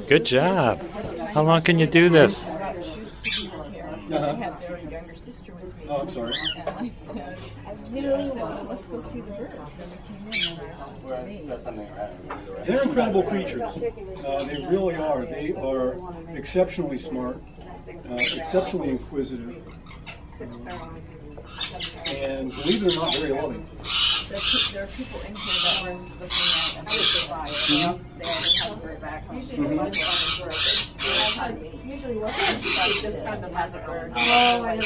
Good job. How long can you do this? Oh, I'm sorry. Let's go see the birds. They're incredible creatures. They really are. They are exceptionally smart, exceptionally inquisitive, and believe it or not, very loving. There are people in here that were looking at the fire. They have bird back. Usually what just kind of has a bird. Oh, I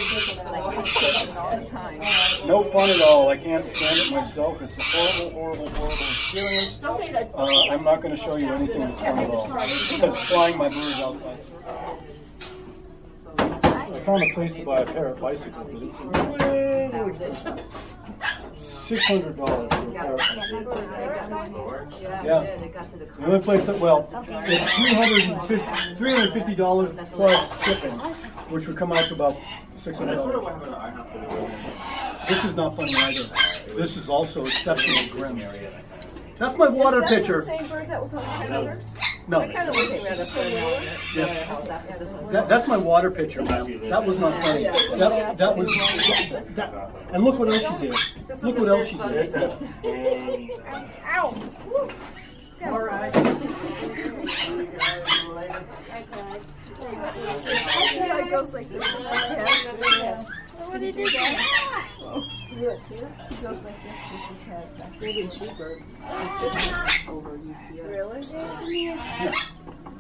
all the time. No fun at all. I can't stand it myself. It's a horrible, horrible, horrible experience. I'm not going to show you anything that's fun at all. Because flying my birds outside. I found a place to buy a Parrot bicycle, but it's incredibly expensive. $600 for a Parrot bicycle. Yeah. The only place that, well, it's $350 plus shipping, which would come out to about $600. This is not funny either. This is also exceptionally grim. That's my water pitcher. Is that the same bird that was on the cover? No. I kind of wish we had a bird now. That's my water pitcher, ma'am. That was not funny. That was. And look what else she did. Look what else she did. Ow! All right. It goes like this. Yes. What did you do? Look here. He goes like this. This is had big and sheepbird. Consistent over UPS. Really? Yeah.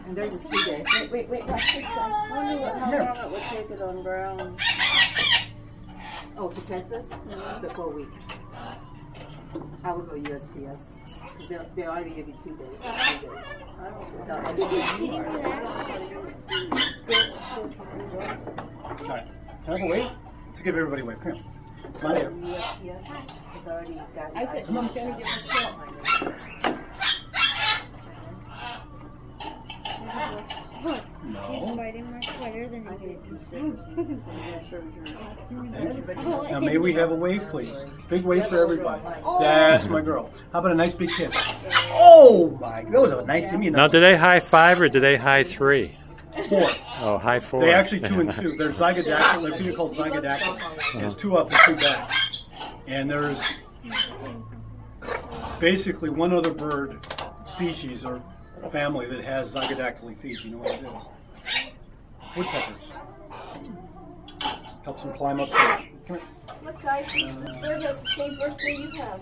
And there's his 2 day. Wait. Watch this. I wonder how long it would take it on ground. Oh, to Texas? The 4 week. I would go USPS. Because they already give you 2 days. 3 days. All right. Can I have a wait? Let's give everybody a wait. Come here. Come on here. USPS. It's already got. I said, Mom's gonna give us a Look, he's biting my sweater, then he Now may we have a wave, please? Big wave for everybody. That's my girl. How about a nice big kiss? Oh my, that was a nice. Give me Now, do they high 5 or do they high 3? 4. Oh, high 4. They actually 2 and 2. They're zygodactyl. They're being called zygodactyl. It's 2 up and 2 back. And there's basically one other bird species or family that has zygodactyly feet. You know what it is? Woodpeckers. Helps them climb up trees. Come here. Look, guys, this bird has the same birthday you have.